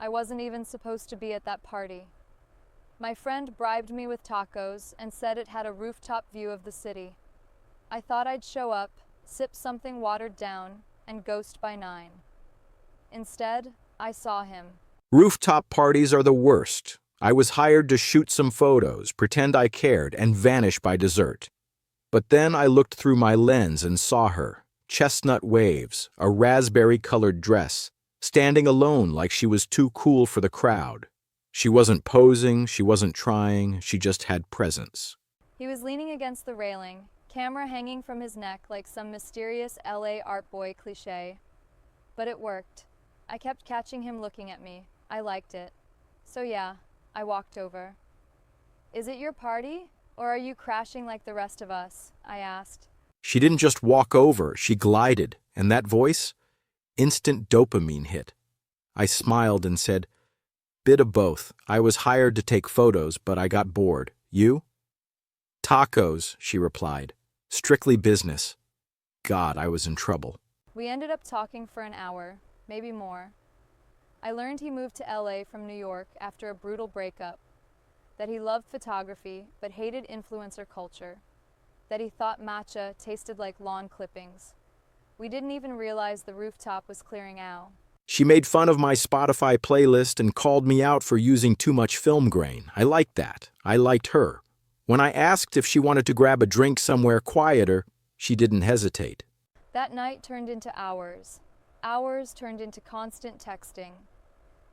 I wasn't even supposed to be at that party. My friend bribed me with tacos and said it had a rooftop view of the city. I thought I'd show up, sip something watered down, and ghost by 9. Instead, I saw him. Rooftop parties are the worst. I was hired to shoot some photos, pretend I cared, and vanish by dessert. But then I looked through my lens and saw her, chestnut waves, a raspberry-colored dress, standing alone like she was too cool for the crowd. She wasn't posing, she wasn't trying, she just had presence. He was leaning against the railing, camera hanging from his neck like some mysterious LA art boy cliché. But it worked. I kept catching him looking at me. I liked it. So yeah, I walked over. "Is it your party, or are you crashing like the rest of us?" I asked. She didn't just walk over, she glided, and that voice? Instant dopamine hit. I smiled and said, "Bit of both. I was hired to take photos, but I got bored. You?" "Tacos," she replied. "Strictly business." God, I was in trouble. We ended up talking for an hour, maybe more. I learned he moved to LA from New York after a brutal breakup, that he loved photography but hated influencer culture, that he thought matcha tasted like lawn clippings. We didn't even realize the rooftop was clearing out. She made fun of my Spotify playlist and called me out for using too much film grain. I liked that. I liked her. When I asked if she wanted to grab a drink somewhere quieter, she didn't hesitate. That night turned into hours. Hours turned into constant texting.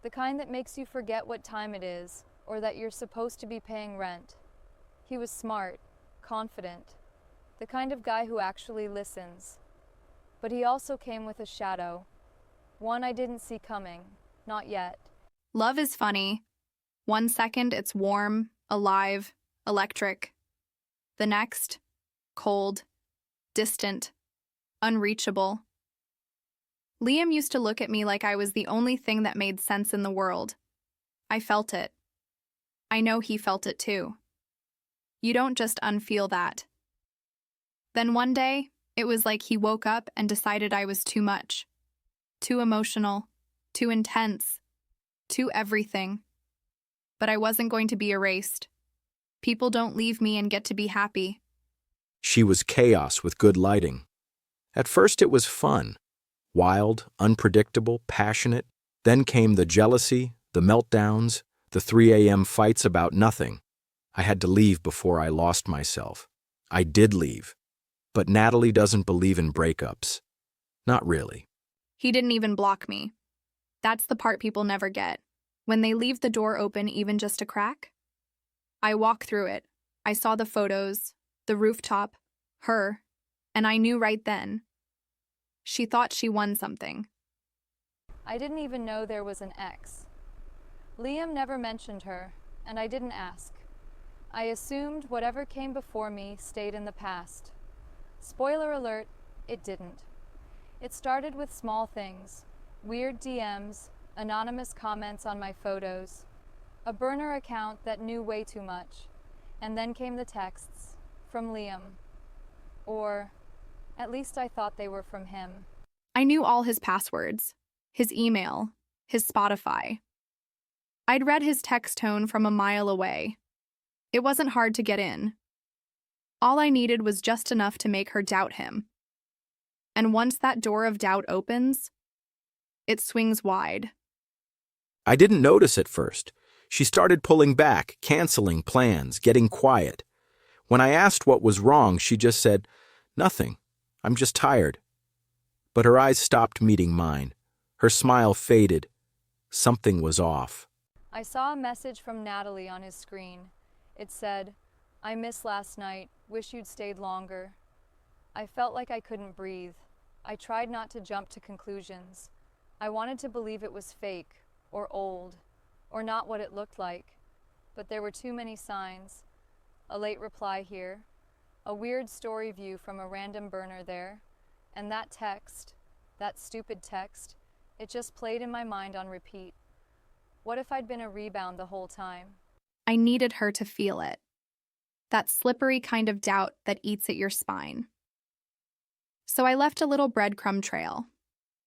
The kind that makes you forget what time it is, or that you're supposed to be paying rent. He was smart, confident, the kind of guy who actually listens. But he also came with a shadow. One I didn't see coming. Not yet. Love is funny. 1 second it's warm, alive, electric. The next, cold, distant, unreachable. Liam used to look at me like I was the only thing that made sense in the world. I felt it. I know he felt it too. You don't just unfeel that. Then one day, it was like he woke up and decided I was too much. Too emotional, too intense, too everything. But I wasn't going to be erased. People don't leave me and get to be happy. She was chaos with good lighting. At first it was fun. Wild, unpredictable, passionate. Then came the jealousy, the meltdowns, the 3 a.m. fights about nothing. I had to leave before I lost myself. I did leave. But Natalie doesn't believe in breakups. Not really. He didn't even block me. That's the part people never get. When they leave the door open even just a crack. I walked through it. I saw the photos, the rooftop, her, and I knew right then. She thought she won something. I didn't even know there was an ex. Liam never mentioned her, and I didn't ask. I assumed whatever came before me stayed in the past. Spoiler alert, it didn't. It started with small things, weird DMs, anonymous comments on my photos, a burner account that knew way too much, and then came the texts from Liam. Or, at least I thought they were from him. I knew all his passwords, his email, his Spotify. I'd read his text tone from a mile away. It wasn't hard to get in. All I needed was just enough to make her doubt him. And once that door of doubt opens, it swings wide. I didn't notice at first. She started pulling back, canceling plans, getting quiet. When I asked what was wrong, she just said, "Nothing. I'm just tired." But her eyes stopped meeting mine. Her smile faded. Something was off. I saw a message from Natalie on his screen. It said, "I missed last night. Wish you'd stayed longer." I felt like I couldn't breathe. I tried not to jump to conclusions. I wanted to believe it was fake, or old, or not what it looked like. But there were too many signs. A late reply here, a weird story view from a random burner there, and that text, that stupid text, it just played in my mind on repeat. What if I'd been a rebound the whole time? I needed her to feel it. That slippery kind of doubt that eats at your spine. So I left a little breadcrumb trail.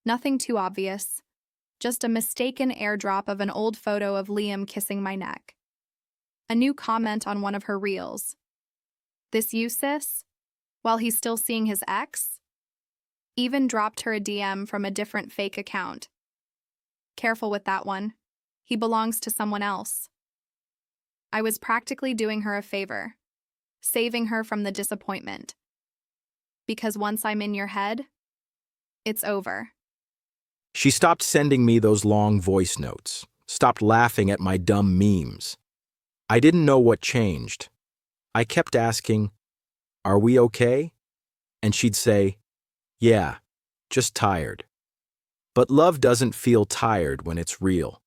Nothing too obvious. Just a mistaken airdrop of an old photo of Liam kissing my neck. A new comment on one of her reels. This you, sis? While he's still seeing his ex? Even dropped her a DM from a different fake account. Careful with that one. He belongs to someone else. I was practically doing her a favor, saving her from the disappointment. Because once I'm in your head, it's over. She stopped sending me those long voice notes, stopped laughing at my dumb memes. I didn't know what changed. I kept asking, "Are we okay?" And she'd say, "Yeah, just tired." But love doesn't feel tired when it's real.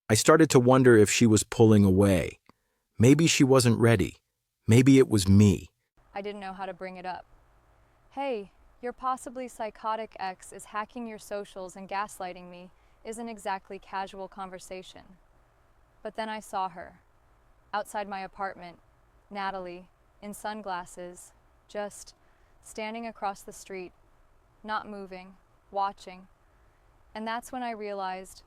I started to wonder if she was pulling away. Maybe she wasn't ready. Maybe it was me. I didn't know how to bring it up. Hey, your possibly psychotic ex is hacking your socials and gaslighting me isn't exactly casual conversation. But then I saw her, outside my apartment, Natalie, in sunglasses, just standing across the street, not moving, watching. And that's when I realized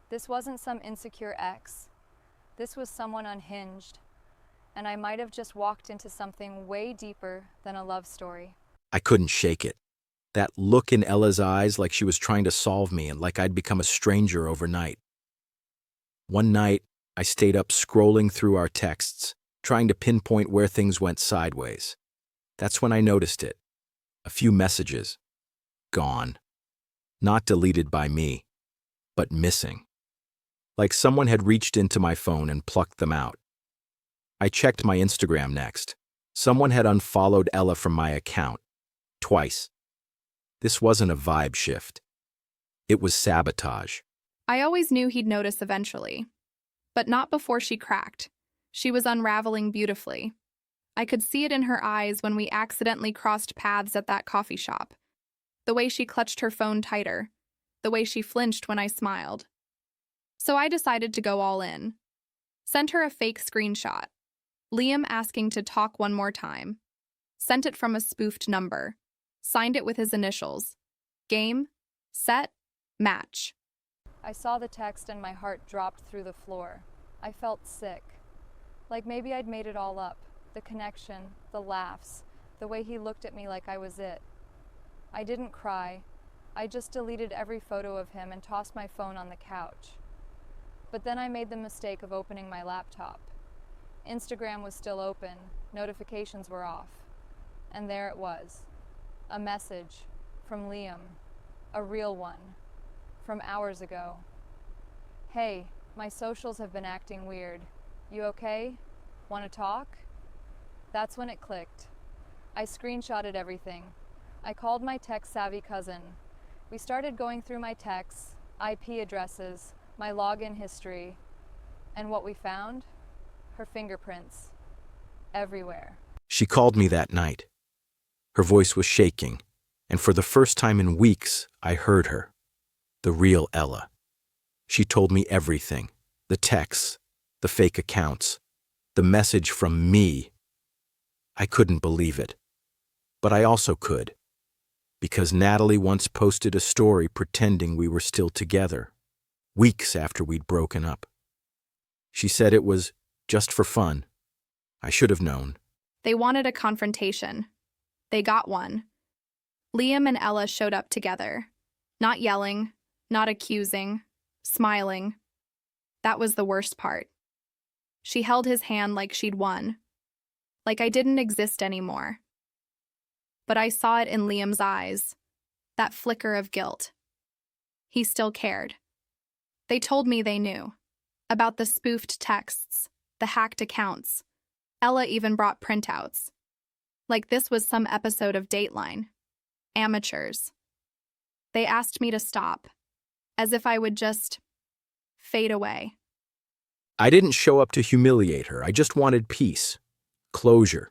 this wasn't some insecure ex. This was someone unhinged, and I might have just walked into something way deeper than a love story. I couldn't shake it. That look in Ella's eyes, like she was trying to solve me and like I'd become a stranger overnight. One night, I stayed up scrolling through our texts, trying to pinpoint where things went sideways. That's when I noticed it. A few messages. Gone. Not deleted by me, but missing. Like someone had reached into my phone and plucked them out. I checked my Instagram next. Someone had unfollowed Ella from my account. Twice. This wasn't a vibe shift. It was sabotage. I always knew he'd notice eventually. But not before she cracked. She was unraveling beautifully. I could see it in her eyes when we accidentally crossed paths at that coffee shop. The way she clutched her phone tighter. The way she flinched when I smiled. So I decided to go all in. Sent her a fake screenshot. Liam asking to talk one more time. Sent it from a spoofed number. Signed it with his initials. Game, set, match. I saw the text and my heart dropped through the floor. I felt sick. Like maybe I'd made it all up. The connection, the laughs, the way he looked at me like I was it. I didn't cry. I just deleted every photo of him and tossed my phone on the couch. But then I made the mistake of opening my laptop. Instagram was still open, notifications were off. And there it was. A message from Liam. A real one. From hours ago. Hey, my socials have been acting weird. You okay? Want to talk? That's when it clicked. I screenshotted everything. I called my tech-savvy cousin. We started going through my texts, IP addresses, my login history, and what we found? Her fingerprints. Everywhere. She called me that night. Her voice was shaking, and for the first time in weeks, I heard her. The real Ella. She told me everything. The texts, the fake accounts, the message from me. I couldn't believe it. But I also could. Because Natalie once posted a story pretending we were still together, weeks after we'd broken up. She said it was just for fun. I should have known. They wanted a confrontation. They got one. Liam and Ella showed up together. Not yelling, not accusing, smiling. That was the worst part. She held his hand like she'd won. Like I didn't exist anymore. But I saw it in Liam's eyes. That flicker of guilt. He still cared. They told me they knew. About the spoofed texts, the hacked accounts. Ella even brought printouts. Like this was some episode of Dateline. Amateurs. They asked me to stop, as if I would just fade away. I didn't show up to humiliate her. I just wanted peace, closure.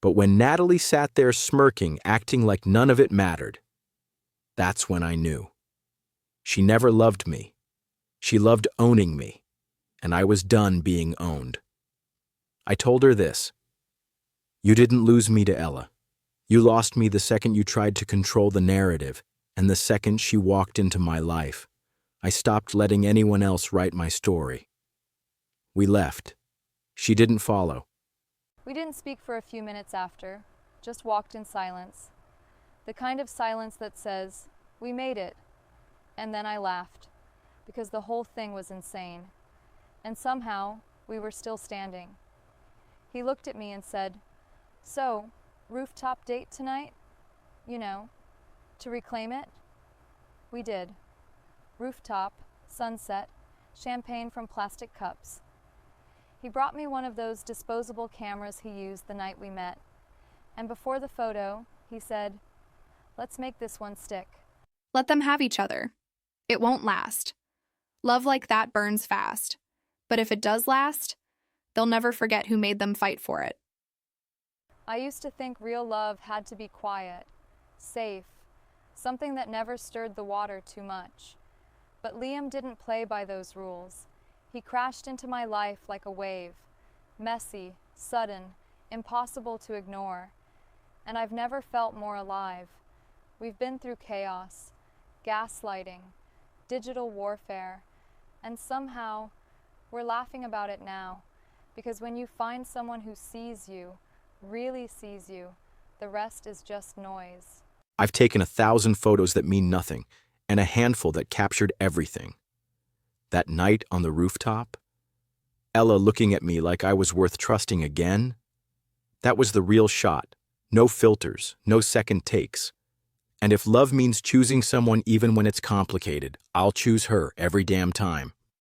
But when Natalie sat there smirking, acting like none of it mattered, that's when I knew. She never loved me. She loved owning me, and I was done being owned. I told her this. You didn't lose me to Ella. You lost me the second you tried to control the narrative, and the second she walked into my life. I stopped letting anyone else write my story. We left. She didn't follow. We didn't speak for a few minutes after, just walked in silence. The kind of silence that says, "We made it." And then I laughed, because the whole thing was insane. And somehow, we were still standing. He looked at me and said, "So, rooftop date tonight? You know, to reclaim it?" We did. Rooftop, sunset, champagne from plastic cups. He brought me one of those disposable cameras he used the night we met. And before the photo, he said, "Let's make this one stick." Let them have each other. It won't last. Love like that burns fast. But if it does last, they'll never forget who made them fight for it. I used to think real love had to be quiet, safe, something that never stirred the water too much. But Liam didn't play by those rules. He crashed into my life like a wave, messy, sudden, impossible to ignore. And I've never felt more alive. We've been through chaos, gaslighting, digital warfare, and somehow we're laughing about it now, because when you find someone who sees you, really sees you, the rest is just noise. I've taken 1,000 photos that mean nothing, and a handful that captured everything. That night on the rooftop, Ella looking at me like I was worth trusting again, that was the real shot. No filters, no second takes. And if love means choosing someone even when it's complicated, I'll choose her every damn time.